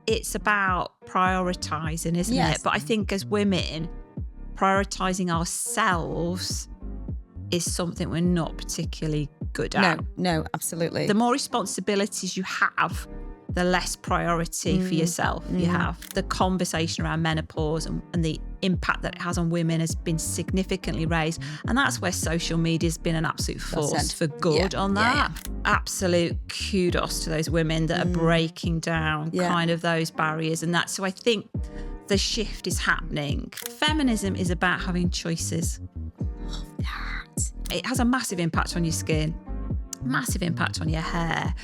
it's about prioritising, isn't it? But I think as women, prioritising ourselves is something we're not particularly good at. No, absolutely. The more responsibilities you have, the less priority for yourself you have. The conversation around menopause and the impact that it has on women has been significantly raised. And that's where social media has been an absolute force for good on that. Absolute kudos to those women that are breaking down kind of those barriers and that. So I think the shift is happening. Feminism is about having choices. Love that. It has a massive impact on your skin, massive impact on your hair.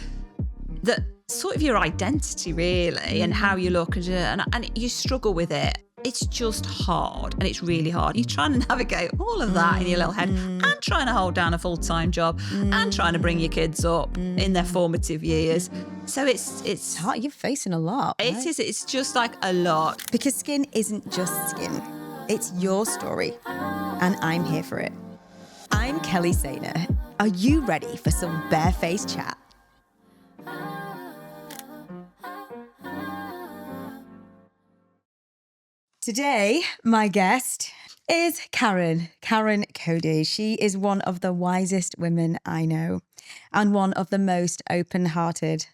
That sort of your identity really and how you look and you struggle with it. It's just hard and it's really hard. You're trying to navigate all of that in your little head and trying to hold down a full-time job and trying to bring your kids up in their formative years. So it's hard. You're facing a lot. Right? It is. It's just like a lot. Because skin isn't just skin. It's your story and I'm here for it. I'm Kelly Saynor. Are you ready for some barefaced chat? Today, my guest is Karen Cody. She is one of the wisest women I know and one of the most open-hearted.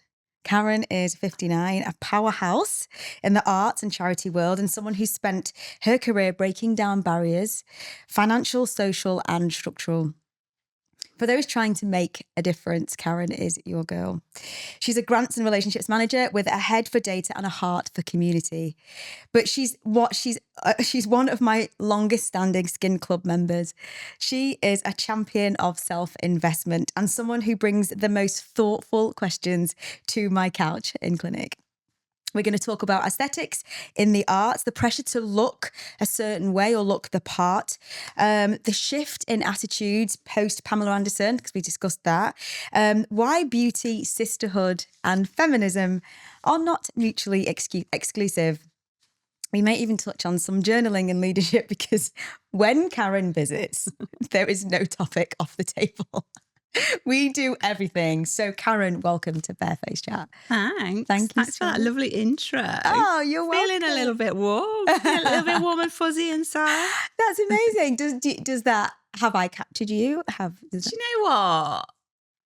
Karen is 59, a powerhouse in the arts and charity world and someone who's spent her career breaking down barriers, financial, social and structural. For those trying to make a difference, Karen is your girl. She's a grants and relationships manager with a head for data and a heart for community. But she's one of my longest standing Skin Club members. She is a champion of self-investment and someone who brings the most thoughtful questions to my couch in clinic. We're going to talk about aesthetics in the arts, the pressure to look a certain way or look the part, the shift in attitudes post Pamela Anderson, because we discussed that, why beauty, sisterhood and feminism are not mutually exclusive. We may even touch on some journaling and leadership because when Karen visits, there is no topic off the table. We do everything. So, Karen, welcome to Barefaced Chat. Thanks. Thank you Thanks for that lovely intro. Oh, you're welcome. Feeling a little bit warm. A little bit warm and fuzzy inside. That's amazing. Does that, have I captured you? Do you know what?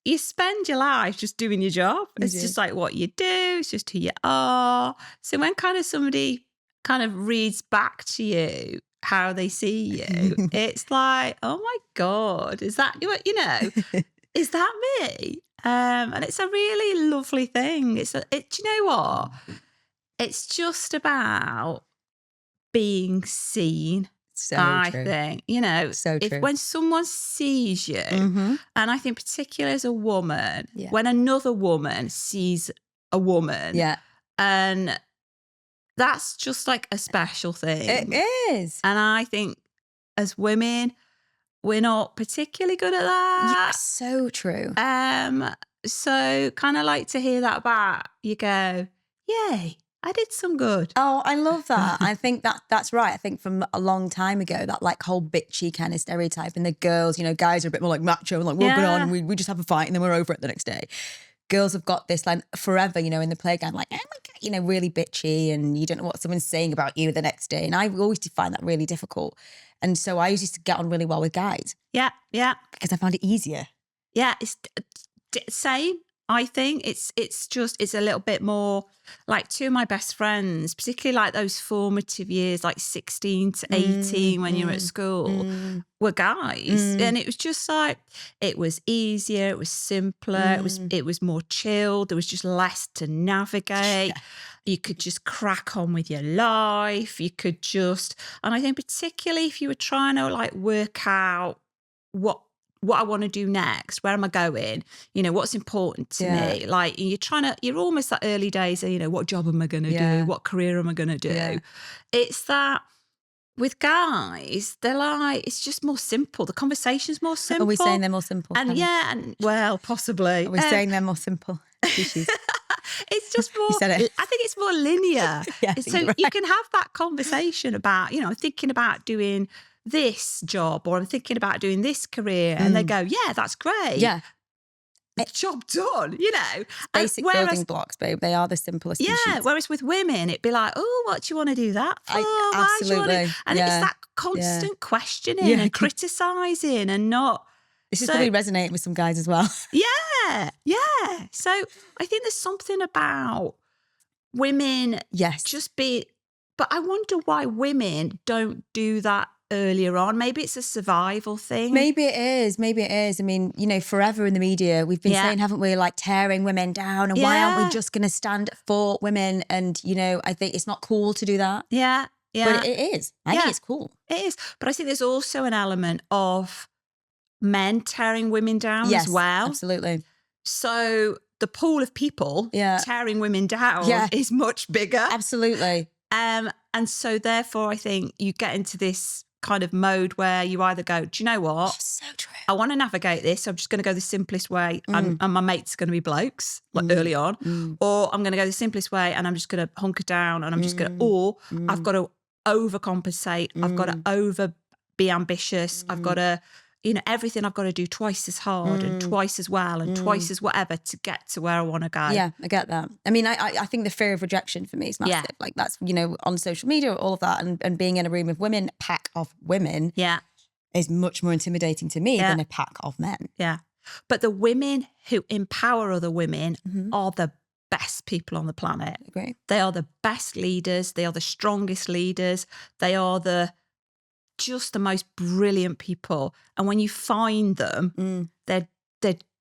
You spend your life just doing your job. It's just like what you do. It's just who you are. So when kind of somebody kind of reads back to you how they see you, it's like, oh my God, is that, is that me? And it's a really lovely thing. Do you know what? It's just about being seen. I think, so true. When someone sees you, and I think particularly as a woman, when another woman sees a woman, and that's just like a special thing. It is. And I think as women, we're not particularly good at that. Yeah, so true. So kind of like to hear that back. You go, yay, I did some good. Oh, I love that. I think that's right. I think from a long time ago, that like whole bitchy kind of stereotype and the girls, guys are a bit more like macho and like we'll go on and we just have a fight and then we're over it the next day. Girls have got this like forever, in the playground, like, oh my God, really bitchy and you don't know what someone's saying about you the next day. And I always find that really difficult. And so I used to get on really well with guys. Yeah. Because I found it easier. Yeah, it's same. I think it's a little bit more like two of my best friends, particularly like those formative years, like 16 to 18 when you're at school, were guys. And it was just like, it was easier, it was simpler, it was more chilled, there was just less to navigate. You could just crack on with your life. You could and I think particularly if you were trying to like work out what I want to do next, where am I going, what's important to me, like you're almost that early days of, what job am I going to do, what career am I going to do. It's that with guys, they're like, it's just more simple, the conversation's more simple. Are we saying they're more simple? And well, possibly. Are we saying they're more simple? It's just more, I think it's more linear. So right. You can have that conversation about, I'm thinking about doing this job or I'm thinking about doing this career and they go, yeah, that's great. Yeah. job done, you know. Basic building blocks, babe. They are the simplest of sheets. Whereas with women, it'd be like, oh, what do you want to do that for? Why do you want to? And it's that constant questioning and criticising and not. This is probably resonating with some guys as well. Yeah. So I think there's something about women but I wonder why women don't do that earlier on. Maybe it's a survival thing. Maybe it is. I mean, you know, forever in the media, we've been saying, haven't we, like tearing women down, and why aren't we just going to stand for women? And, you know, I think it's not cool to do that. Yeah. But it is. I think it's cool. It is. But I think there's also an element of men tearing women down as well. Absolutely. So the pool of people tearing women down is much bigger. Absolutely. And so therefore I think you get into this kind of mode where you either go, do you know what? So true. I want to navigate this. So I'm just going to go the simplest way and my mates are going to be blokes like early on. Or I'm going to go the simplest way and I'm just going to hunker down and I'm just going to, or I've got to overcompensate. I've got to be ambitious. I've got to, you know, everything I've got to do twice as hard and twice as well and twice as whatever to get to where I want to go. Yeah, I get that. I mean, I think the fear of rejection for me is massive. Yeah. Like that's, you know, on social media, all of that and being in a room of women, pack of women is much more intimidating to me than a pack of men. Yeah. But the women who empower other women are the best people on the planet. I agree. They are the best leaders. They are the strongest leaders. They are just the most brilliant people. And when you find them, they're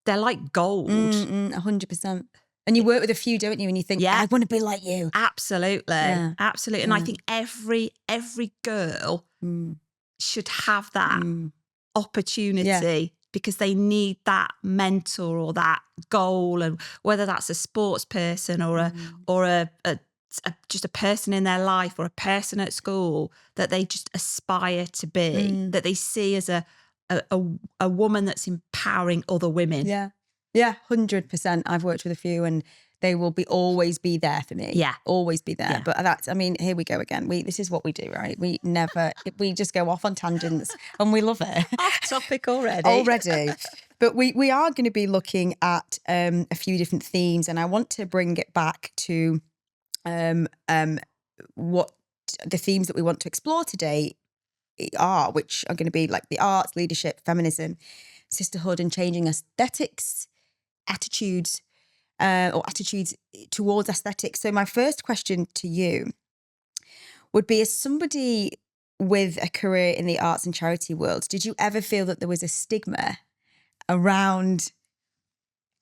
like gold. 100%. And you work with a few, don't you? And you think, I want to be like you. Absolutely. Yeah. Absolutely. And I think every girl should have that opportunity because they need that mentor or that goal. And whether that's a sports person or just a person in their life or a person at school that they just aspire to be, that they see as a woman that's empowering other women. Yeah. Yeah, 100%. I've worked with a few and they will always be there for me. Yeah. Always be there. Yeah. But that's, I mean, here we go again. This is what we do, right? We just go off on tangents and we love it. Off topic already. But we are going to be looking at a few different themes and I want to bring it back to what the themes that we want to explore today are, which are going to be like the arts, leadership, feminism, sisterhood and changing aesthetics, attitudes towards aesthetics. So my first question to you would be, as somebody with a career in the arts and charity world, did you ever feel that there was a stigma around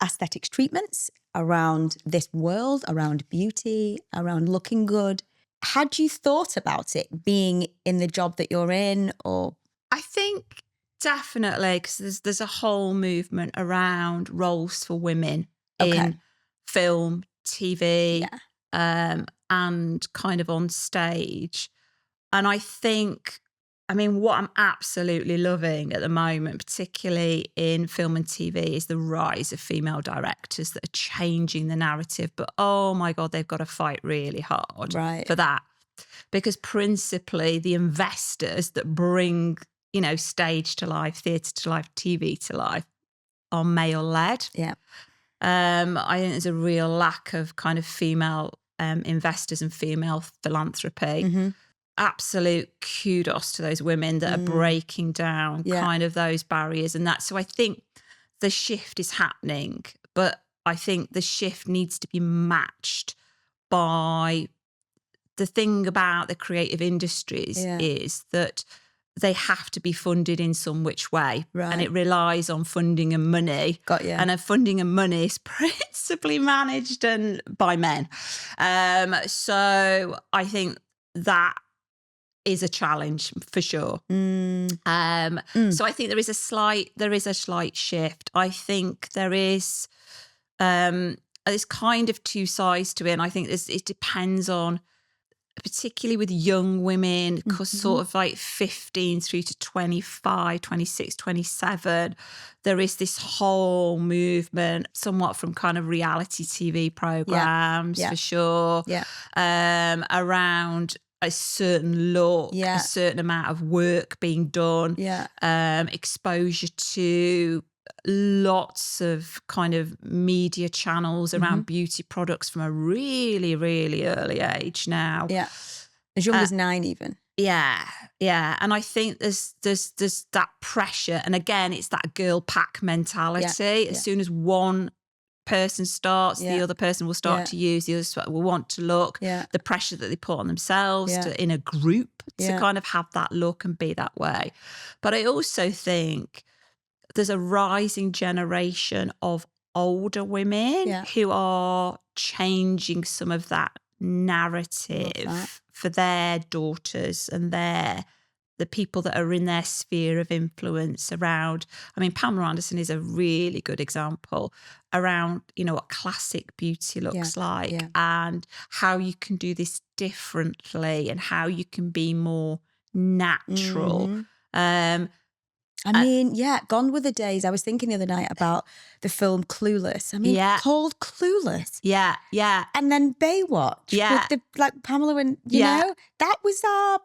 aesthetics treatments, around this world, around beauty, around looking good? Had you thought about it being in the job that you're in? Or I think definitely, because there's a whole movement around roles for women in film, TV, and kind of on stage. And I think, I mean, what I'm absolutely loving at the moment, particularly in film and TV, is the rise of female directors that are changing the narrative. But oh my God, they've got to fight really hard for that. Because principally the investors that bring, you know, stage to life, theatre to life, TV to life are male led. Yeah. I think there's a real lack of kind of female investors and female philanthropy. Absolute kudos to those women that are breaking down kind of those barriers and that. So I think the shift is happening, but I think the shift needs to be matched by the thing about the creative industries is that they have to be funded in some which way. Right. And it relies on funding and money. Got you. And funding and money is principally managed by men. So I think that is a challenge for sure. So I think there is a slight shift. I think there is there's kind of two sides to it. And I think it depends on, particularly with young women, because sort of like 15 through to 25, 26, 27, there is this whole movement, somewhat from kind of reality TV programs for sure, around a certain look, a certain amount of work being done, exposure to lots of kind of media channels around beauty products from a really, really early age now. Yeah. As young as 9 even. Yeah. And I think there's that pressure. And again, it's that girl pack mentality. As soon as one person starts, the other person will start to use, the other will want to look. The pressure that they put on themselves in a group to kind of have that look and be that way. But I also think there's a rising generation of older women who are changing some of that narrative for their daughters and the people that are in their sphere of influence around. I mean, Pamela Anderson is a really good example around, what classic beauty looks like and how you can do this differently and how you can be more natural. Gone were the days. I was thinking the other night about the film Clueless. I mean, called Clueless. Yeah. And then Baywatch. Yeah. With Pamela and, you know, that was our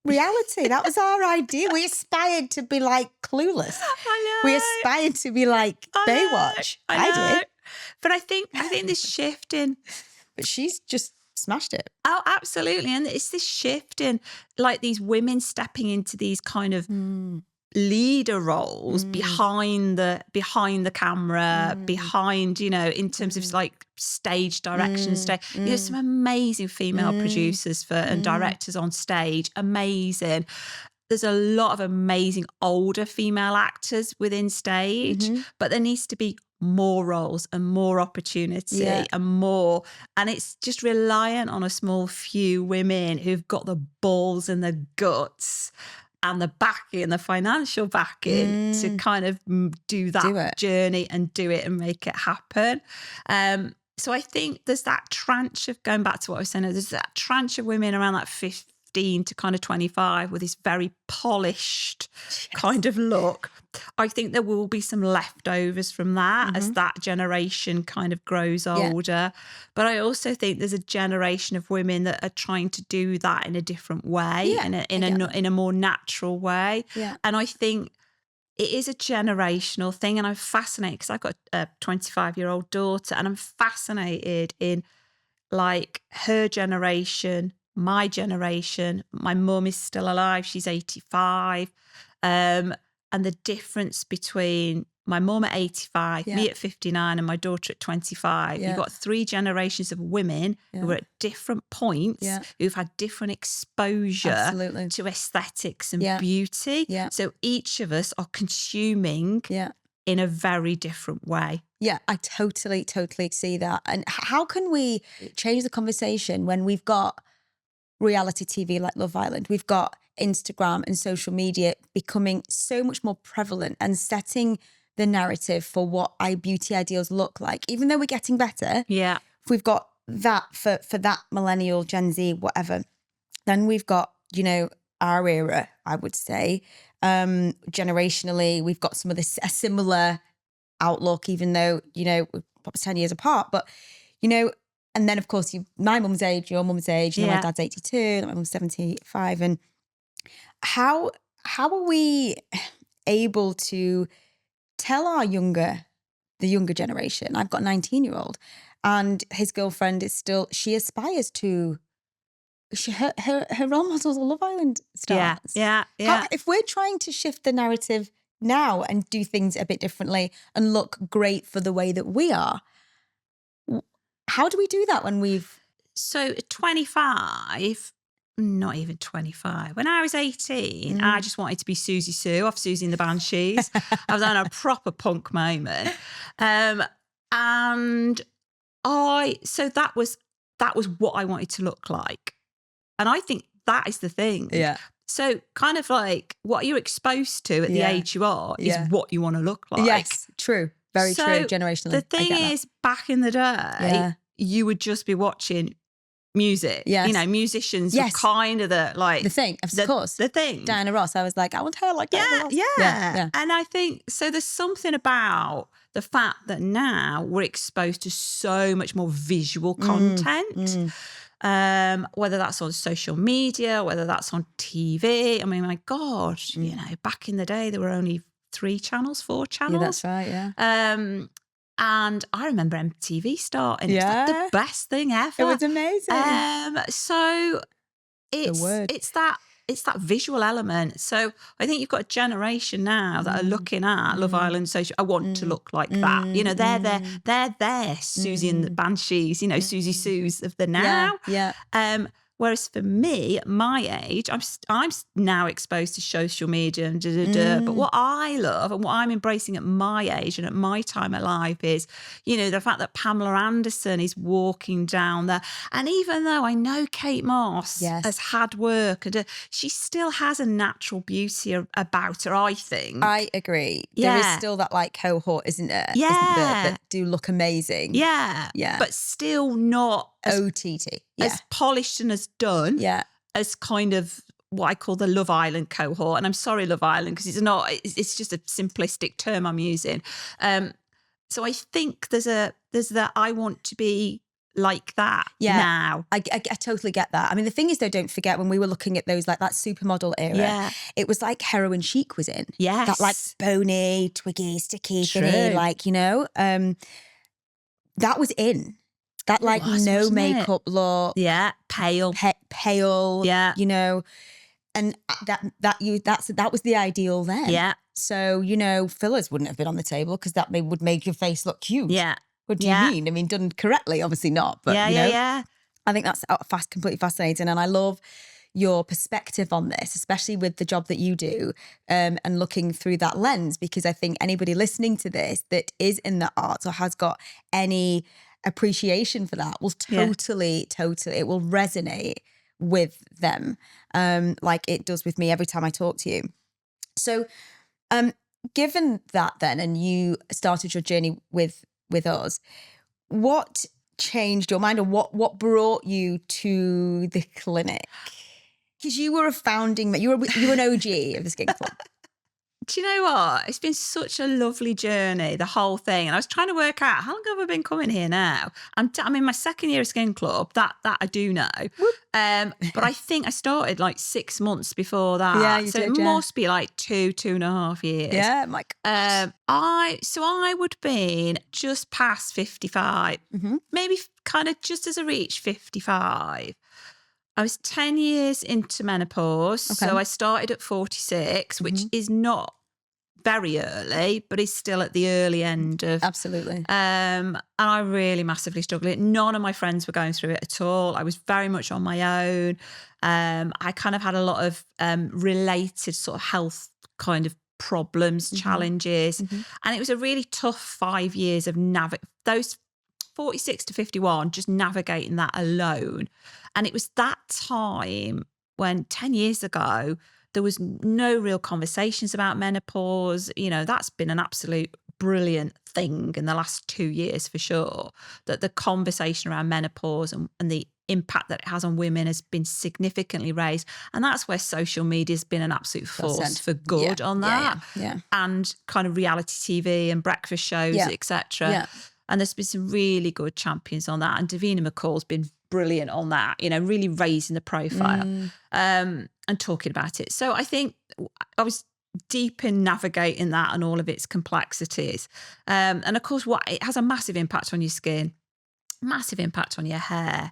reality. That was our idea. We aspired to be like Clueless. I know. We aspired to be like Baywatch. I did. But I think this shift in... But she's just smashed it. Oh, absolutely. And it's this shift in like these women stepping into these kind of leader roles behind the camera, behind, in terms of like stage direction, some amazing female producers and directors on stage. Amazing. There's a lot of amazing older female actors within stage, but there needs to be more roles and more opportunity and more. And it's just reliant on a small few women who've got the balls and the guts and the backing and the financial backing to kind of do that journey and do it and make it happen. So I think there's that tranche of, going back to what I was saying, there's that tranche of women around that 15 to kind of 25 with this very polished kind of look. I think there will be some leftovers from that as that generation kind of grows older. But I also think there's a generation of women that are trying to do that in a different way, in a more natural way. Yeah. And I think it is a generational thing. And I'm fascinated because I've got a 25-year-old daughter, and I'm fascinated in like her generation, my generation. My mum is still alive. She's 85. And the difference between my mum at 85, me at 59 and my daughter at 25. You've got 3 generations of women who are at different points, who've had different exposure to aesthetics and beauty. Yeah. So each of us are consuming in a very different way. Yeah, I totally see that. And how can we change the conversation when we've got reality TV like Love Island? We've got Instagram and social media becoming so much more prevalent and setting the narrative for what our beauty ideals look like. Even though we're getting better, if we've got that for that millennial, Gen Z, whatever, then we've got, our era, I would say. Generationally, we've got some of this, a similar outlook, even though, we're probably 10 years apart. But, and then, of course, my mum's age, your mum's age, my dad's 82, my mum's 75. And how are we able to tell the younger generation? I've got a 19-year-old and his girlfriend is still, she aspires to, her role models are Love Island stars. Yeah. If we're trying to shift the narrative now and do things a bit differently and look great for the way that we are, how do we do that when we've... So 25, not even 25. When I was 18, I just wanted to be Susie Sue off Susie and the Banshees. I was on a proper punk moment. So that was what I wanted to look like. And I think that is the thing. Yeah. So kind of like what you're exposed to at the age you are is what you want to look like. Yes, true. Very true, generationally. The thing is, back in the day, you would just be watching music. Yes. Musicians were kind of the thing, of course. The thing. Diana Ross, I was like, I want her like Diana Ross. Yeah. And I think, so there's something about the fact that now we're exposed to so much more visual content. Whether that's on social media, whether that's on TV. I mean, my God, back in the day, there were only 4 channels. Yeah, that's right, yeah. And I remember MTV starting. It was like the best thing ever. It was amazing. So it's that visual element. So I think you've got a generation now that are looking at Love Island. So I want to look like that. You know, they're there, Susie and the Banshees. You know, Susie Sue's of the now. Yeah. Whereas for me, at my age, I'm now exposed to social media and But what I love and what I'm embracing at my age and at my time of life is, you know, the fact that Pamela Anderson is walking down there. And even though I know Kate Moss has had work, and she still has a natural beauty about her, I think. I agree. There is still that like cohort, isn't there? Yeah. That do look amazing. Yeah. Yeah. But still not as OTT. as polished and as done as kind of what I call the Love Island cohort. And I'm sorry, Love Island, because it's just a simplistic term I'm using. So I think there's that I want to be like that now. I totally get that. I mean, the thing is though, don't forget when we were looking at those, like that supermodel era, it was like heroin chic was in. Yes. That like bony, twiggy, sticky, thingy, like, you know, that was in. That like no makeup look. Yeah. Pale. Pale. Yeah. You know, and that was the ideal then. Yeah. So, you know, fillers wouldn't have been on the table because that would make your face look cute. Yeah. What do you mean? I mean, done correctly, obviously not. But, you know, I think that's completely fascinating. And I love your perspective on this, especially with the job that you do and looking through that lens, because I think anybody listening to this that is in the arts or has got any appreciation for that will totally, it will resonate with them like it does with me every time I talk to you. So given that then, and you started your journey with us, what changed your mind, or what brought you to the clinic? Because you were a founding, you were an OG of the Skin Club. Do you know what? It's been such a lovely journey, the whole thing. And I was trying to work out, how long have I been coming here now? I'm in my second year of Skin Club. That I do know. But I think I started like 6 months before that. Yeah, you did, it must be like 2.5 years. Yeah, my gosh. I would have been just past 55, maybe kind of just as I reached 55. I was 10 years into menopause. So I started at 46, which is not very early, but is still at the early end of. Absolutely. And I really massively struggled. None of my friends were going through it at all. I was very much on my own. I kind of had a lot of related sort of health kind of problems, challenges. And it was a really tough 5 years of those 46 to 51, just navigating that alone. And it was that time when 10 years ago, there was no real conversations about menopause. You know, that's been an absolute brilliant thing in the last 2 years for sure, that the conversation around menopause and the impact that it has on women has been significantly raised. And that's where social media has been an absolute force for good on that. Yeah. And kind of reality TV and breakfast shows, etc. Yeah. And there's been some really good champions on that. And Davina McCall's been brilliant on that, you know, really raising the profile and talking about it. So I think I was deep in navigating that and all of its complexities. And of course, it has a massive impact on your skin, massive impact on your hair,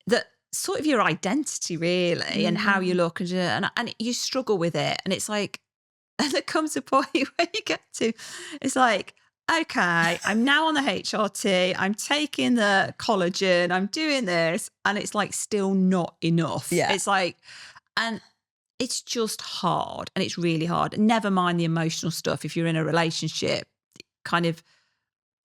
that sort of your identity really and how you look and you struggle with it. And it's like, and there comes a point where you get to, it's like, okay, I'm now on the HRT, I'm taking the collagen, I'm doing this, and it's like still not enough. Yeah. It's like, and it's just hard, and it's really hard. Never mind the emotional stuff. If you're in a relationship, kind of,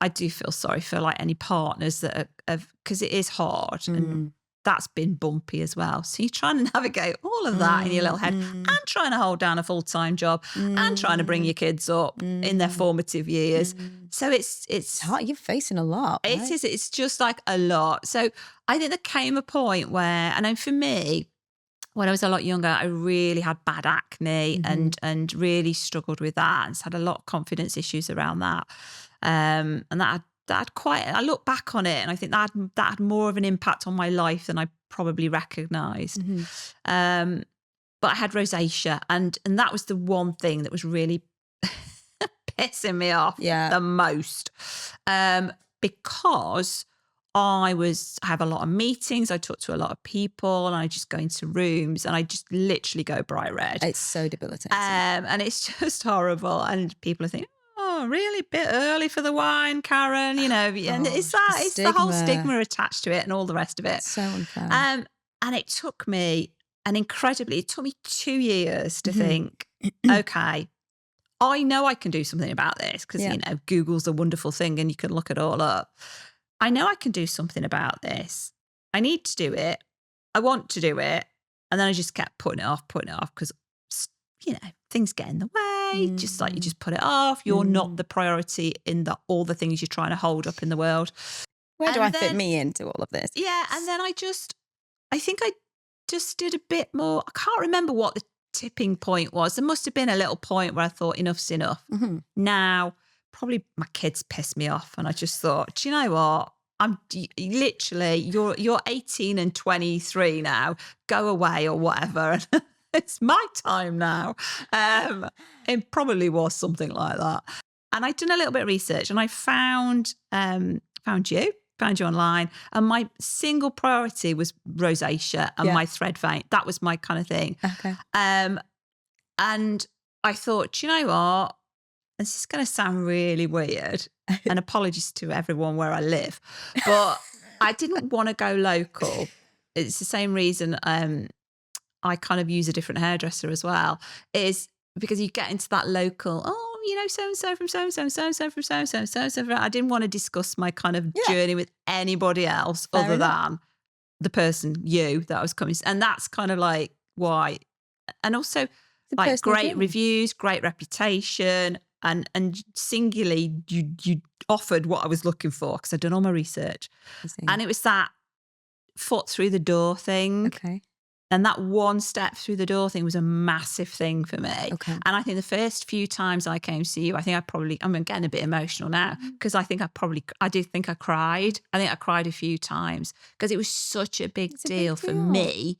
I do feel sorry for like any partners that have, because it is hard and that's been bumpy as well. So you're trying to navigate all of that in your little head and trying to hold down a full-time job and trying to bring your kids up in their formative years. So it's hard. You're facing a lot. Right? It is. It's just like a lot. So I think there came a point where, and then for me, when I was a lot younger, I really had bad acne and really struggled with that and had a lot of confidence issues around that. And that had quite, I look back on it and I think that had more of an impact on my life than I probably recognised. But I had rosacea and that was the one thing that was really pissing me off the most, because I have a lot of meetings. I talk to a lot of people, and I just go into rooms, and I just literally go bright red. It's so debilitating. And it's just horrible. And people are thinking, oh, really? Bit early for the wine, Karen, you know, and it's the whole stigma attached to it and all the rest of it. It's so unfair. And it took me it took me 2 years to think, okay, I know I can do something about this because, you know, Google's a wonderful thing and you can look it all up. I know I can do something about this. I need to do it. I want to do it. And then I just kept putting it off because, you know, things get in the way. Just like you just put it off. You're not the priority in all the things you're trying to hold up in the world. Where do I fit me into all of this? Yeah. And then I think I just did a bit more. I can't remember what the tipping point was. There must have been a little point where I thought enough's enough. Now, probably my kids pissed me off, and I just thought, do you know what? I'm literally, you're 18 and 23 now. Go away or whatever. It's my time now. It probably was something like that. And I'd done a little bit of research, and I found you online, and my single priority was rosacea and my thread vein. That was my kind of thing. Okay. And I thought, do you know what? This is going to sound really weird, and apologies to everyone where I live, but I didn't want to go local. It's the same reason I kind of use a different hairdresser as well, is because you get into that local, you know, so-and-so from so-and-so, so-and-so from so-and-so, so-and-so. I didn't want to discuss my kind of journey with anybody else other than the person, you, that I was coming. And that's kind of like why. And also like great reviews, great reputation, and singularly you offered what I was looking for because I'd done all my research. And it was that foot through the door thing. Okay. And that one step through the door thing was a massive thing for me. Okay. And I think the first few times I came to see you, I'm getting a bit emotional now because I did think I cried. I think I cried a few times because it was such a big deal for me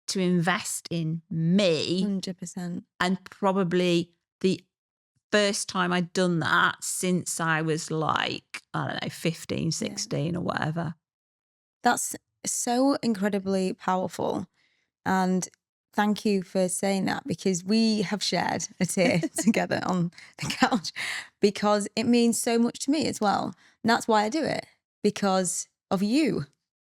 to invest in me. 100%. And probably the first time I'd done that since I was like, I don't know, 15, 16 or whatever. That's so incredibly powerful. And thank you for saying that, because we have shared a tear together on the couch because it means so much to me as well. And that's why I do it, because of you,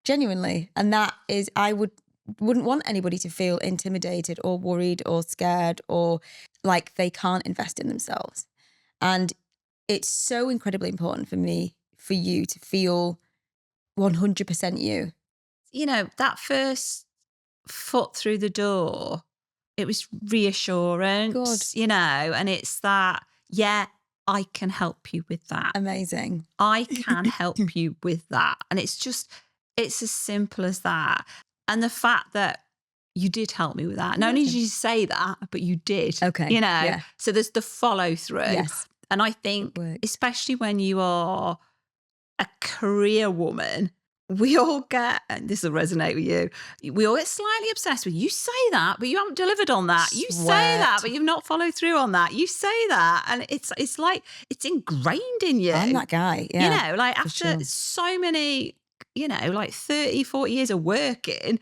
genuinely. And that is, I wouldn't want anybody to feel intimidated or worried or scared or like they can't invest in themselves. And it's so incredibly important for me, for you to feel 100% you. You know, that first foot through the door, it was reassurance. Good. You know, and it's that, I can help you with that. Amazing. I can help you with that. And it's as simple as that. And the fact that you did help me with that. Not only did you say that, but you did. Okay. You know, so there's the follow through. Yes. And I think, especially when you are a career woman, we all get, and this will resonate with you, we all get slightly obsessed with, you say that, but you haven't delivered on that. You say that, but you've not followed through on that. You say that. And it's like, it's ingrained in you. I'm that guy. Yeah, you know, like after so many, you know, like 30, 40 years of working,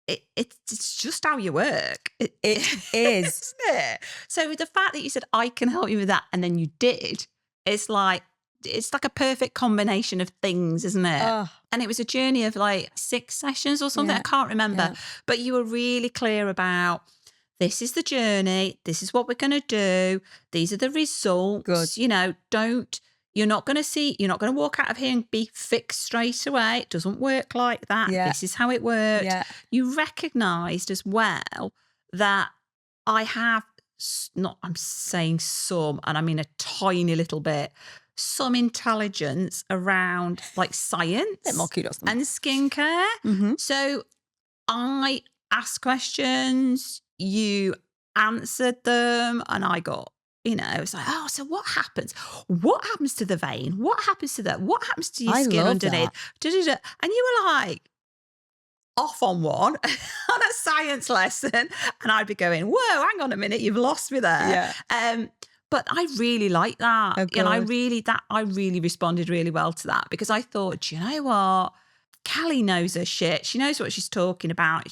it's just how you work. It is. Isn't it? So the fact that you said, I can help you with that, and then you did, it's like a perfect combination of things, isn't it? Oh. And it was a journey of like 6 sessions or something. I can't remember. Yeah. But you were really clear about, this is the journey. This is what we're going to do. These are the results. Good. You know, you're not going to walk out of here and be fixed straight away. It doesn't work like that. Yeah. This is how it works. Yeah. You recognised as well that I have, I'm saying some, and I mean a tiny little bit, some intelligence around like science and skincare. Mm-hmm. So I asked questions, you answered them, and I got, you know, it's like, oh, so what happens? What happens to the vein? What happens to that? What happens to your skin underneath? And you were like off on one on a science lesson, and I'd be going, whoa, hang on a minute, you've lost me there. Yeah. But I really like that. Oh, And I good. really responded really well to that, because I thought, do you know what? Kelly knows her shit. She knows what she's talking about.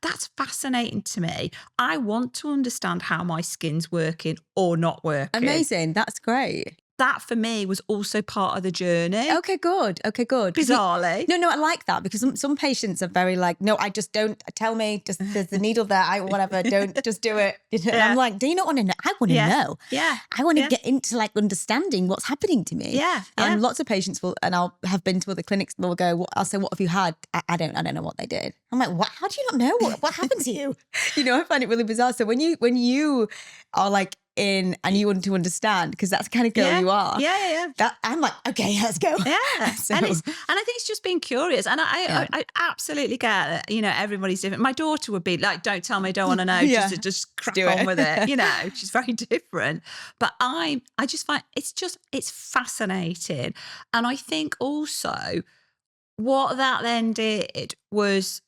That's fascinating to me. I want to understand how my skin's working or not working. Amazing. That's great. That for me was also part of the journey. Okay, good. Bizarrely. No, I like that, because some patients are very like, no, I just don't, tell me, just there's the needle there, whatever, don't, just do it. And I'm like, do you not want to know? I want to know. Yeah. I want to get into like understanding what's happening to me. Yeah. And lots of patients will, and I'll have been to other clinics, they'll go, I'll say, what have you had? I don't know what they did. I'm like, what? How do you not know? What happened to you? I find it really bizarre. So when you are like in and you want to understand, because that's the kind of girl you are. Yeah. That I'm like, okay, let's go. Yeah. So- and I think it's just being curious. And I absolutely get that, everybody's different. My daughter would be like, don't tell me, I don't want to know. Yeah. Just crack Do on it. with it. She's very different. But I just find it's fascinating. And I think also what that then did was,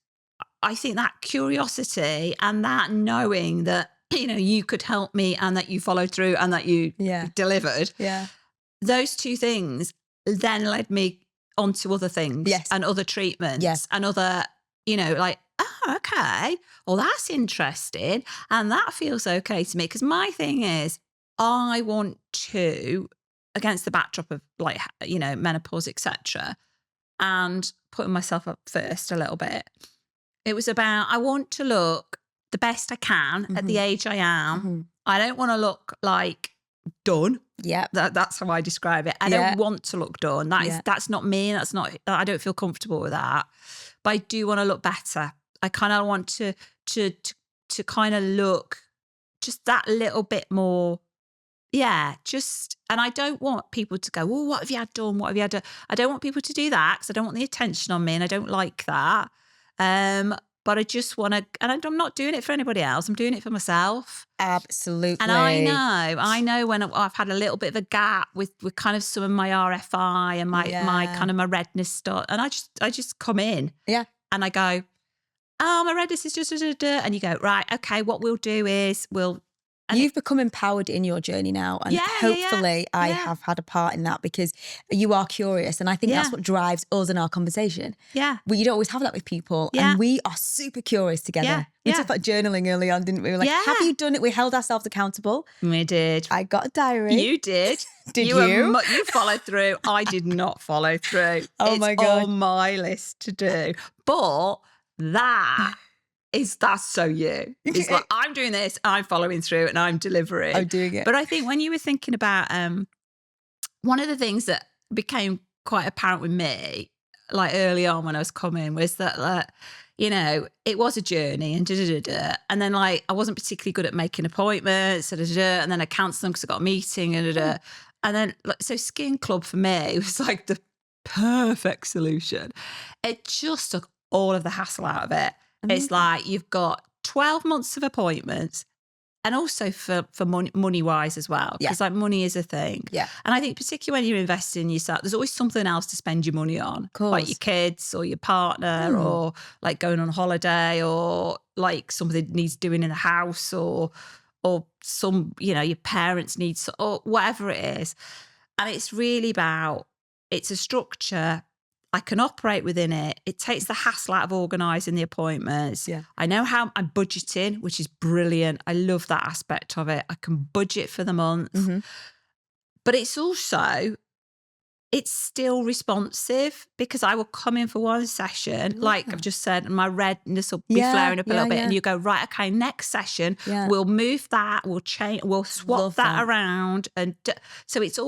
I think that curiosity and that knowing that, you could help me and that you followed through and that you delivered. Yeah. Those two things then led me onto other things and other treatments and other, like, oh, okay. Well, that's interesting. And that feels okay to me. Because my thing is, I want to, against the backdrop of like, menopause, etc., and putting myself up first a little bit. It was about, I want to look the best I can at the age I am. Mm-hmm. I don't want to look like done. Yeah. That's how I describe it. I don't want to look done. That's not me. I don't feel comfortable with that. But I do want to look better. I kind of want to kind of look just that little bit more. Yeah, and I don't want people to go, well, what have you had done? What have you had done? I don't want people to do that, because I don't want the attention on me, and I don't like that. But I just want to, and I'm not doing it for anybody else. I'm doing it for myself. Absolutely. And I know when I've had a little bit of a gap with kind of some of my RFI and my kind of my redness stuff. And I just come in. Yeah. And I go, oh, my redness is just, and you go, right, okay, what we'll do is you've become empowered in your journey now. And hopefully I have had a part in that, because you are curious. And I think that's what drives us in our conversation. Yeah. You don't always have that with people. Yeah. And we are super curious together. Yeah. We talked about journaling early on, didn't we? We were like, have you done it? We held ourselves accountable. We did. I got a diary. You did. Did you? You followed through. I did not follow through. Oh my God. It's on my list to do. But that's so you. It's like, I'm doing this, I'm following through, and I'm delivering. I'm doing it. But I think when you were thinking about one of the things that became quite apparent with me, like early on when I was coming, was that it was a journey and and then like I wasn't particularly good at making appointments, and then I cancelled them because I got a meeting, and then so Skin Club for me was like the perfect solution. It just took all of the hassle out of it. It's like you've got 12 months of appointments, and also for money wise as well, because like money is a thing. Yeah. And I think particularly when you're investing in yourself, there's always something else to spend your money on, like your kids or your partner, or like going on holiday, or like something needs doing in the house, or some, your parents need, or whatever it is. And it's really about, it's a structure. I can operate within it. It takes the hassle out of organising the appointments. Yeah. I know how I'm budgeting, which is brilliant. I love that aspect of it. I can budget for the month. Mm-hmm. But it's still responsive, because I will come in for one session, like I've just said, and my redness will be flaring up a little bit. And you go, right, okay, next session, we'll move that, we'll change, we'll swap that around. And so it's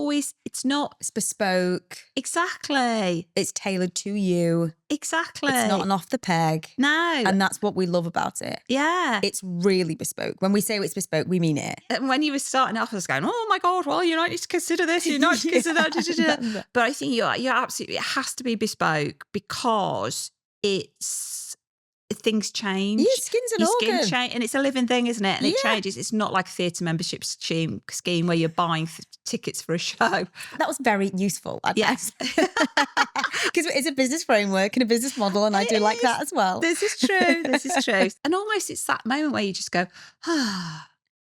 bespoke. Exactly. It's tailored to you. Exactly. It's not an off the peg. No. And that's what we love about it. Yeah. It's really bespoke. When we say it's bespoke, we mean it. And when you were starting off, I was going, oh my God, well, you need to consider this, you need to consider that. But I think you're absolutely, it has to be bespoke, because things change. Your skin's an organ. Skin change, and it's a living thing, isn't it? And it changes. It's not like a theatre membership scheme where you're buying tickets for a show. That was very useful. Yes. Because it's a business framework and a business model, and I do like that as well. This is true. And almost it's that moment where you just go, I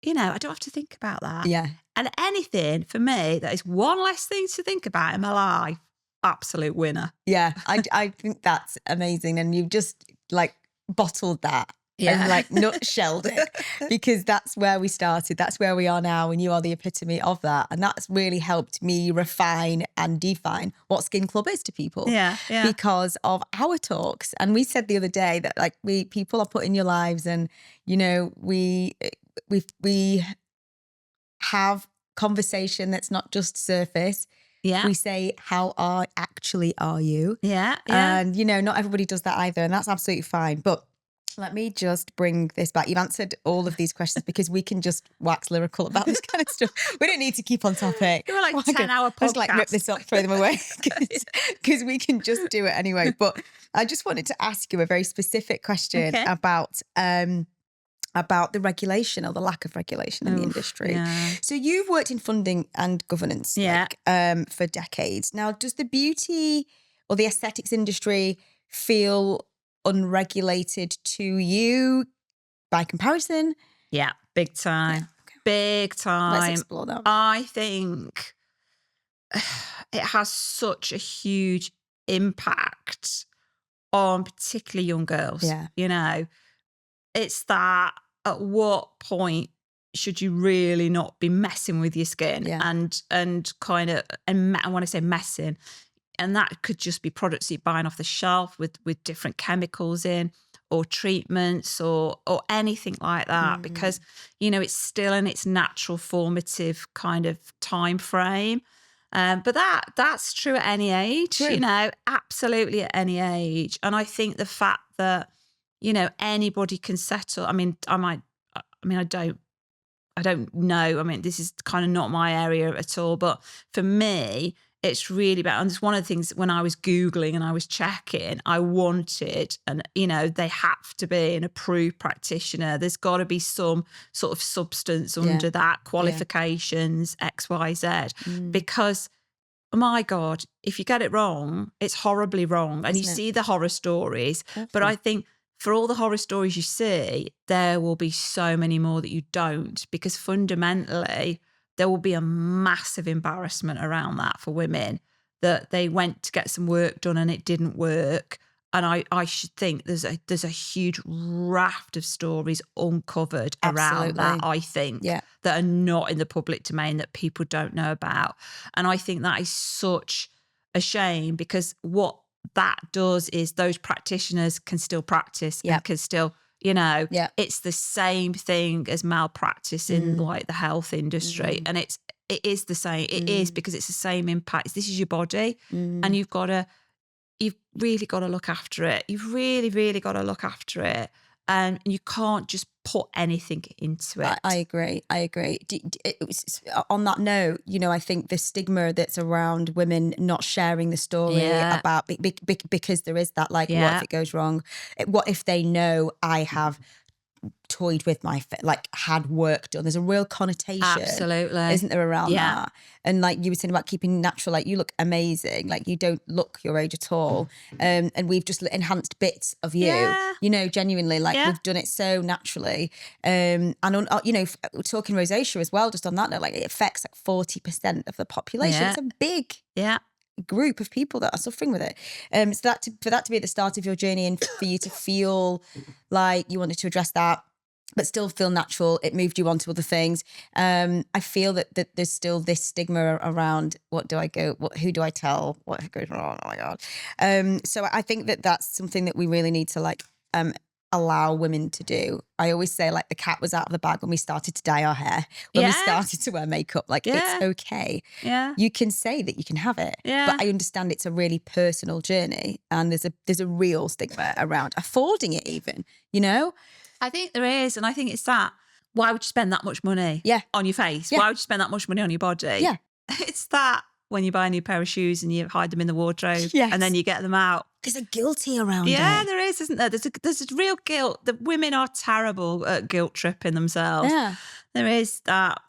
don't have to think about that. Yeah. And anything for me that is one less thing to think about in my life, absolute winner. Yeah, I think that's amazing. And you've just like bottled that and like nutshelled it, because that's where we started. That's where we are now. And you are the epitome of that. And that's really helped me refine and define what Skin Club is to people. Yeah. Because of our talks. And we said the other day that like people are put in your lives, and, you know, we have conversation that's not just surface. Yeah. We say, how are you? Yeah. And, you know, not everybody does that either. And that's absolutely fine. But let me just bring this back. You've answered all of these questions because we can just wax lyrical about this kind of stuff. We don't need to keep on topic. You're like 10-hour podcast. Let's like rip this up, throw them away, because we can just do it anyway. But I just wanted to ask you a very specific question about the regulation or the lack of regulation in the industry. Yeah. So you've worked in funding and governance for decades. Now, does the beauty or the aesthetics industry feel unregulated to you by comparison? Yeah, big time. Yeah, okay. Big time. Let's explore that. I think it has such a huge impact on particularly young girls. Yeah. You know, it's that at what point should you really not be messing with your skin? Yeah. And kind of, and I want to say messing, and that could just be products you're buying off the shelf with different chemicals in, or treatments, or anything like that, because, you know, it's still in its natural formative kind of time frame. But that's true at any age, you know, absolutely at any age. And I think the fact that, you know, anybody can settle. I don't know. I mean, this is kind of not my area at all. But for me, it's really about, and it's one of the things when I was Googling and I was checking, I wanted, and, you know, they have to be an approved practitioner. There's got to be some sort of substance under that, qualifications, X, Y, Z, because, oh my God, if you get it wrong, it's horribly wrong. And you see the horror stories. Absolutely. But I think for all the horror stories you see, there will be so many more that you don't, because fundamentally there will be a massive embarrassment around that for women, that they went to get some work done and it didn't work. And I should think there's a huge raft of stories uncovered around that, I think, that are not in the public domain that people don't know about. And I think that is such a shame, because what that does is those practitioners can still practice and can still, you know, it's the same thing as malpractice in like the health industry. And it is the same. It is, because it's the same impact. This is your body, and you've really got to look after it. You've really, really got to look after it. And you can't just put anything into it. I agree. On that note, you know, I think the stigma that's around women not sharing the story about, because there is that, like, what if it goes wrong? What if they know I have toyed with my like had work done? There's a real connotation, absolutely, isn't there, around that? And like you were saying about keeping natural, like you look amazing, like you don't look your age at all, and we've just enhanced bits of you, you know, genuinely, like we've done it so naturally, and on, you know, talking rosacea as well, just on that note, like it affects like 40% of the population. It's a big group of people that are suffering with it. So for that to be at the start of your journey, and for you to feel like you wanted to address that, but still feel natural, it moved you on to other things. I feel that there's still this stigma around who do I tell, what goes wrong? Oh my God. So I think that that's something that we really need to like allow women to do. I always say, like, the cat was out of the bag when we started to dye our hair, when we started to wear makeup. Like, it's okay. You can say that you can have it, but I understand it's a really personal journey, and there's a real stigma around affording it even, you know? I think there is, and I think it's that. Why would you spend that much money on your face? Why would you spend that much money on your body? It's that when you buy a new pair of shoes and you hide them in the wardrobe and then you get them out. There's a guilty around it. Yeah, there is, isn't there? There's a real guilt. The women are terrible at guilt tripping themselves. Yeah. There is that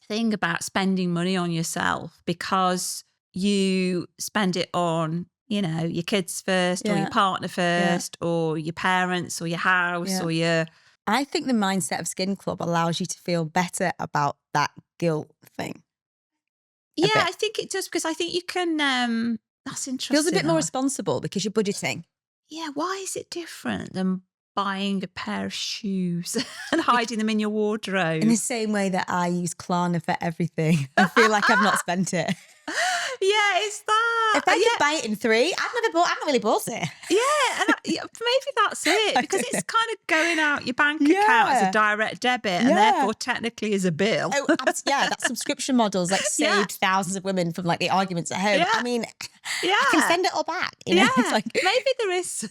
thing about spending money on yourself because you spend it on, you know, your kids first or your partner first or your parents or your house or your I think the mindset of Skin Club allows you to feel better about that guilt thing. Yeah, I think it does, because I think you can, that's interesting. Feels a bit more responsible because you're budgeting. Yeah, why is it different than buying a pair of shoes and hiding them in your wardrobe? In the same way that I use Klarna for everything. I feel like I've not spent it. Yeah, it's that. If I could buy it in 3, I've not really bought it. Yeah, and maybe that's it, because it's kind of going out your bank account as a direct debit, and therefore technically as a bill. Oh, that subscription models like saved thousands of women from like the arguments at home. Yeah. I mean, I can send it all back. You know? It's like, maybe there's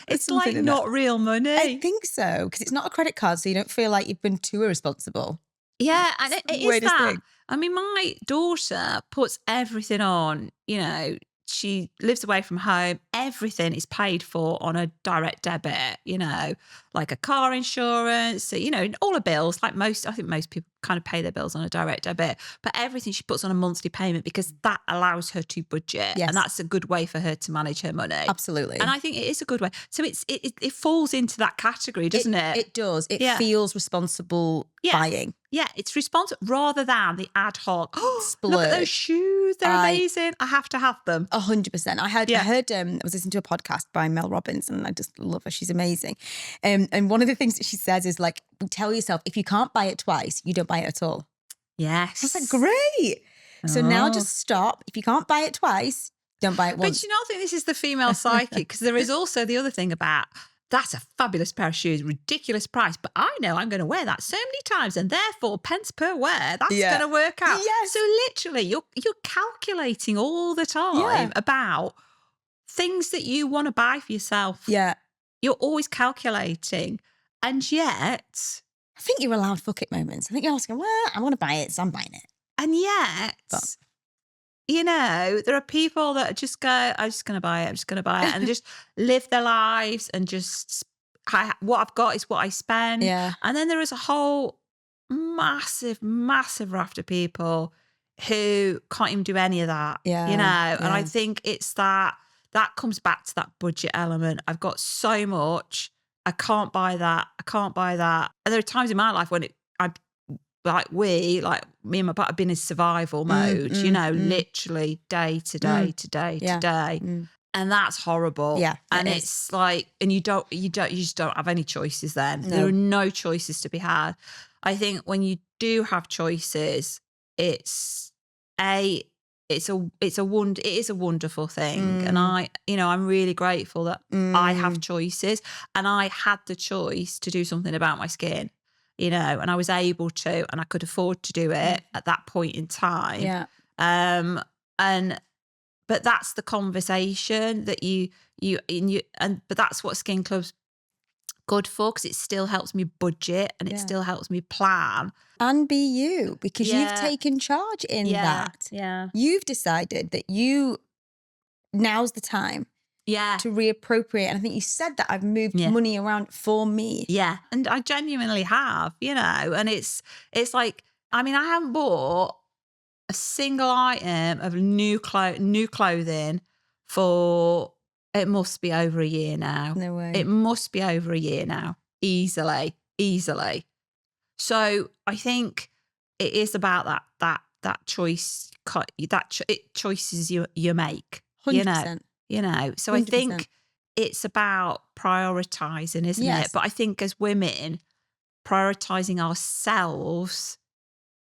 it's like not real money. I think so, because it's not a credit card, so you don't feel like you've been too irresponsible. Yeah, and it is that. Thing. I mean, my daughter puts everything on, you know, she lives away from home. Everything is paid for on a direct debit, you know, like a car insurance, you know, all the bills, like I think most people kind of pay their bills on a direct debit, but everything she puts on a monthly payment, because that allows her to budget. Yes. And that's a good way for her to manage her money. Absolutely. And I think it is a good way. So it falls into that category, doesn't it? It does. It feels responsible buying. Yeah, it's responsible rather than the ad hoc. Splurge. Look at those shoes; they're amazing. I have to have them. 100%. I heard. I was listening to a podcast by Mel Robbins, and I just love her. She's amazing. And one of the things that she says is like, tell yourself, if you can't buy it twice, you don't buy it at all. Yes, I was like, great. So now just stop. If you can't buy it twice, don't buy it once. But you know, I think this is the female psyche, because there is also the other thing about, that's a fabulous pair of shoes, ridiculous price, but I know I'm going to wear that so many times, and therefore pence per wear, that's going to work out. Yes. So literally, you're calculating all the time about things that you want to buy for yourself. Yeah. You're always calculating, and yet, I think you're allowed fuck it moments. I think you're asking, well, I want to buy it, so I'm buying it. And yet, you know, there are people that just go, I'm just going to buy it, and just live their lives, and just, what I've got is what I spend. Yeah. And then there is a whole massive raft of people who can't even do any of that, you know? And I think it's that comes back to that budget element. I've got so much, I can't buy that. And there are times in my life when me and my partner have been in survival mode, you know, literally day to day to day to day. And that's horrible. Yeah. And it's like, and you just don't have any choices then. No. There are no choices to be had. I think when you do have choices, it is a wonderful thing. And I'm really grateful that I have choices, and I had the choice to do something about my skin, you know, and I was able to, and I could afford to do it at that point in time. Yeah. But that's the conversation that but that's what Skin Club's good for, because it still helps me budget, and it still helps me plan. And be you, because you've taken charge in that. Yeah. You've decided that now's the time to reappropriate. And I think you said that I've moved money around for me. Yeah. And I genuinely have, you know, and it's like, I mean, I haven't bought a single item of new clothing for, it must be over a year now. No way. It must be over a year now. Easily. So I think it is about that choice, choices you make. 100%. You know. So 100%. I think it's about prioritizing, isn't it? But I think as women, prioritizing ourselves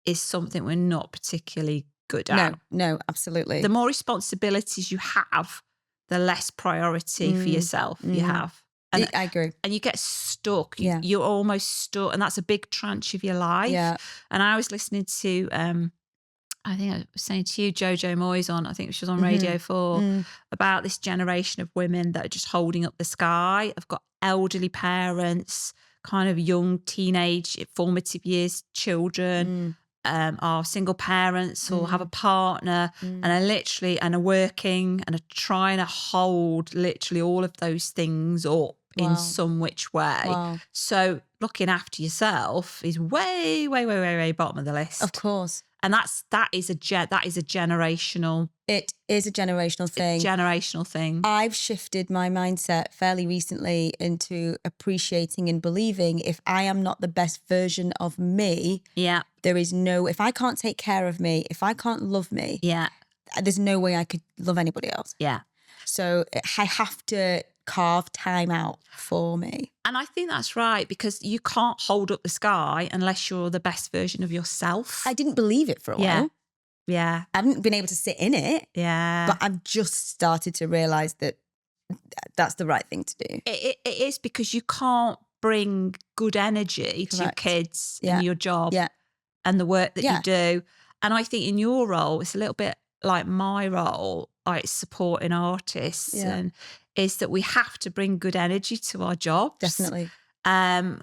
is something we're not particularly good at. No, absolutely. The more responsibilities you have, the less priority for yourself you have. And I agree. And you get stuck. You're almost stuck. And that's a big tranche of your life. Yeah. And I was listening to, I think I was saying to you, Jojo Moyes I think she was on Radio 4, about this generation of women that are just holding up the sky. I've got elderly parents, kind of young teenage, formative years children, are single parents or have a partner and are working and are trying to hold literally all of those things up in some which way. Wow. So looking after yourself is way, way, way, way, way bottom of the list. Of course. And that is a generational. It is a generational thing. I've shifted my mindset fairly recently into appreciating and believing if I am not the best version of me, there is no, if I can't take care of me, if I can't love me, there's no way I could love anybody else. Yeah. So I have to carve time out for me. And I think that's right, because you can't hold up the sky unless you're the best version of yourself. I didn't believe it for a while. Yeah. I haven't been able to sit in it. Yeah. But I've just started to realise that that's the right thing to do. It is, because you can't bring good energy to your kids and your job and the work that you do. And I think in your role, it's a little bit like my role, like supporting artists, and is that we have to bring good energy to our jobs. Definitely. And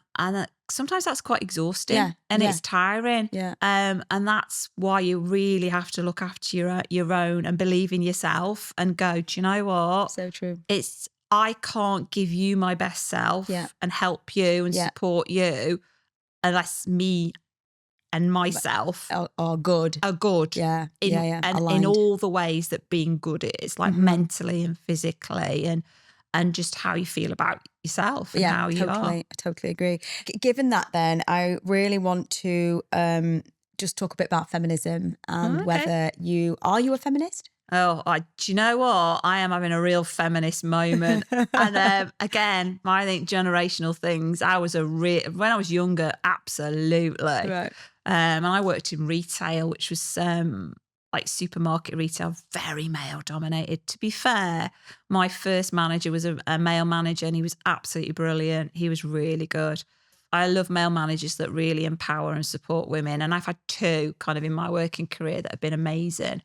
sometimes that's quite exhausting and it's tiring. Yeah. And that's why you really have to look after your own and believe in yourself and go, do you know what? So true. I can't give you my best self and help you and support you unless me and myself are good. Yeah. And aligned. in all the ways that being good is, like mentally and physically and just how you feel about yourself and how you are. I totally agree. Given that, then I really want to just talk a bit about feminism and whether are you a feminist? Oh, do you know what? I am having a real feminist moment. And again, I think generational things. When I was younger, absolutely. Right. And I worked in retail, which was like supermarket retail, very male dominated. To be fair, my first manager was a male manager and he was absolutely brilliant. He was really good. I love male managers that really empower and support women. And I've had two kind of in my working career that have been amazing.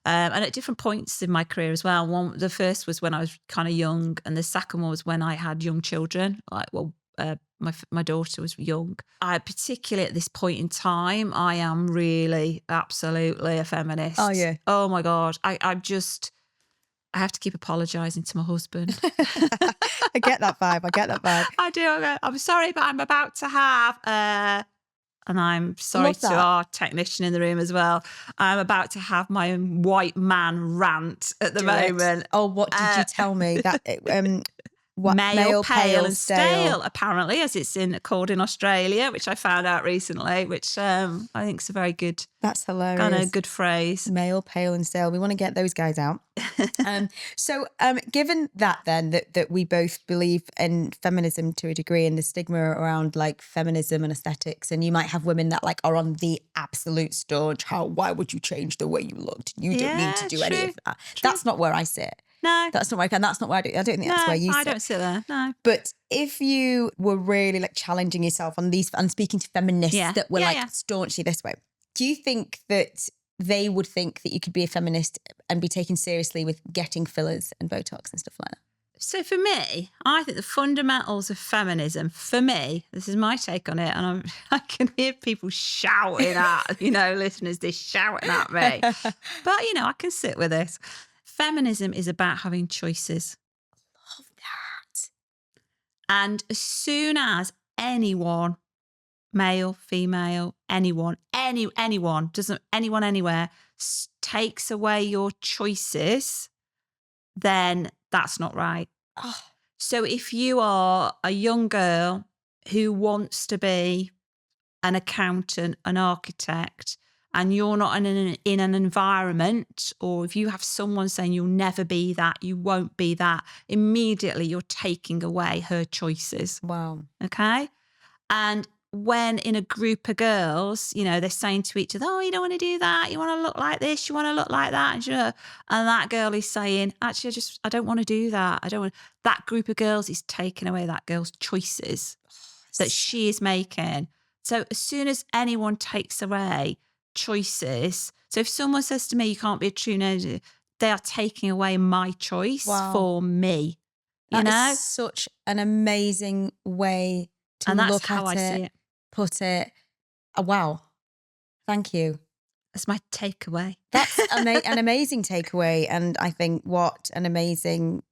And at different points in my career as well. The first was when I was kind of young, and the second one was when I had young children. My daughter was young. Particularly at this point in time, I am really absolutely a feminist. Oh yeah. Oh my God. I have to keep apologising to my husband. I get that vibe. I do. I'm sorry, but I'm about to have and I'm sorry to our technician in the room as well. I'm about to have my own white man rant at the moment. Oh, what did you tell me? That male, pale and stale, apparently, as it's called in Australia, which I found out recently, which I think is a very good. That's hilarious. Kind of good phrase. Male, pale and stale. We want to get those guys out. So given that then, that we both believe in feminism to a degree and the stigma around like feminism and aesthetics, and you might have women that like are on the absolute staunch, why would you change the way you looked? You don't need to do any of that. True. That's not where I sit. No. That's not where I can. That's not where I do. I don't think that's where you sit. I don't sit there, no. But if you were really like challenging yourself on these and speaking to feminists that were staunchly this way, do you think that they would think that you could be a feminist and be taken seriously with getting fillers and Botox and stuff like that? So for me, I think the fundamentals of feminism, for me, this is my take on it, and I can hear people shouting at, listeners, they're shouting at me. But, I can sit with this. Feminism is about having choices. Love that. And as soon as anyone, male, female, anyone anywhere takes away your choices, then that's not right. Oh. So if you are a young girl who wants to be an accountant, an architect, and you're not in an environment, or if you have someone saying you'll never be that, you won't be that, immediately you're taking away her choices. Wow. Okay? And when in a group of girls, they're saying to each other, oh, you don't want to do that, you want to look like this, you want to look like that, and that girl is saying, actually, I don't want to do that. That group of girls is taking away that girl's choices that she is making. So as soon as anyone takes away choices, so if someone says to me, you can't be a true nerd, they are taking away my choice for me. That is such an amazing way to and that's look how at I it, see it. Put it. Oh, wow. Thank you. That's my takeaway. That's an amazing takeaway. And I think what an amazing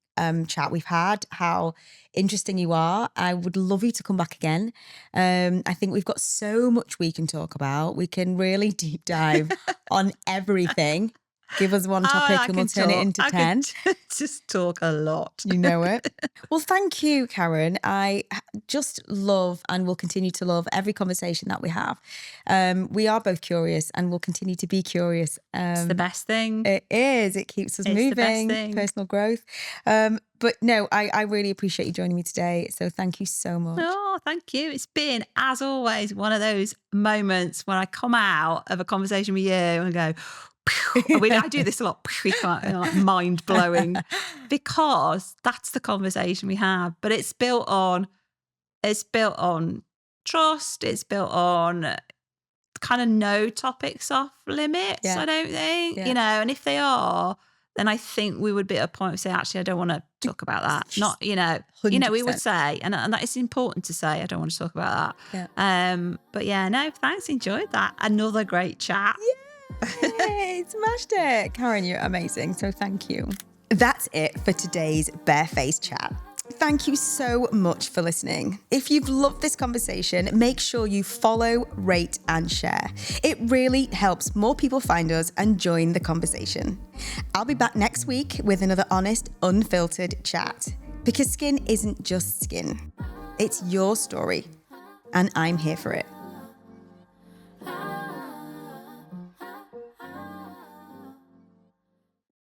chat we've had, how interesting you are. I would love you to come back again. I think we've got so much we can talk about. We can really deep dive on everything. Give us one topic and we'll turn it into 10. I just talk a lot. You know it. Well, thank you, Karen. I just love and will continue to love every conversation that we have. We are both curious and will continue to be curious. It's the best thing. It is. It keeps us moving, the best thing. Personal growth. But no, I really appreciate you joining me today. So thank you so much. Oh, thank you. It's been, as always, one of those moments when I come out of a conversation with you and go, I do this a lot, like mind blowing, because that's the conversation we have. But it's built on trust. It's built on kind of no topics off limits. Yeah. I don't think, Yeah. you know, and if they are, then I think we would be at a point of saying, actually, I don't want to talk about that. Not, you know, 100%. we would say, and that is important to say, I don't want to talk about that. Yeah. But yeah, no, thanks. Enjoyed that. Another great chat. Yay, smashed it. Karen, you're amazing. So thank you. That's it for today's Barefaced Chat. Thank you so much for listening. If you've loved this conversation, make sure you follow, rate, and share. It really helps more people find us and join the conversation. I'll be back next week with another honest, unfiltered chat. Because skin isn't just skin. It's your story. And I'm here for it.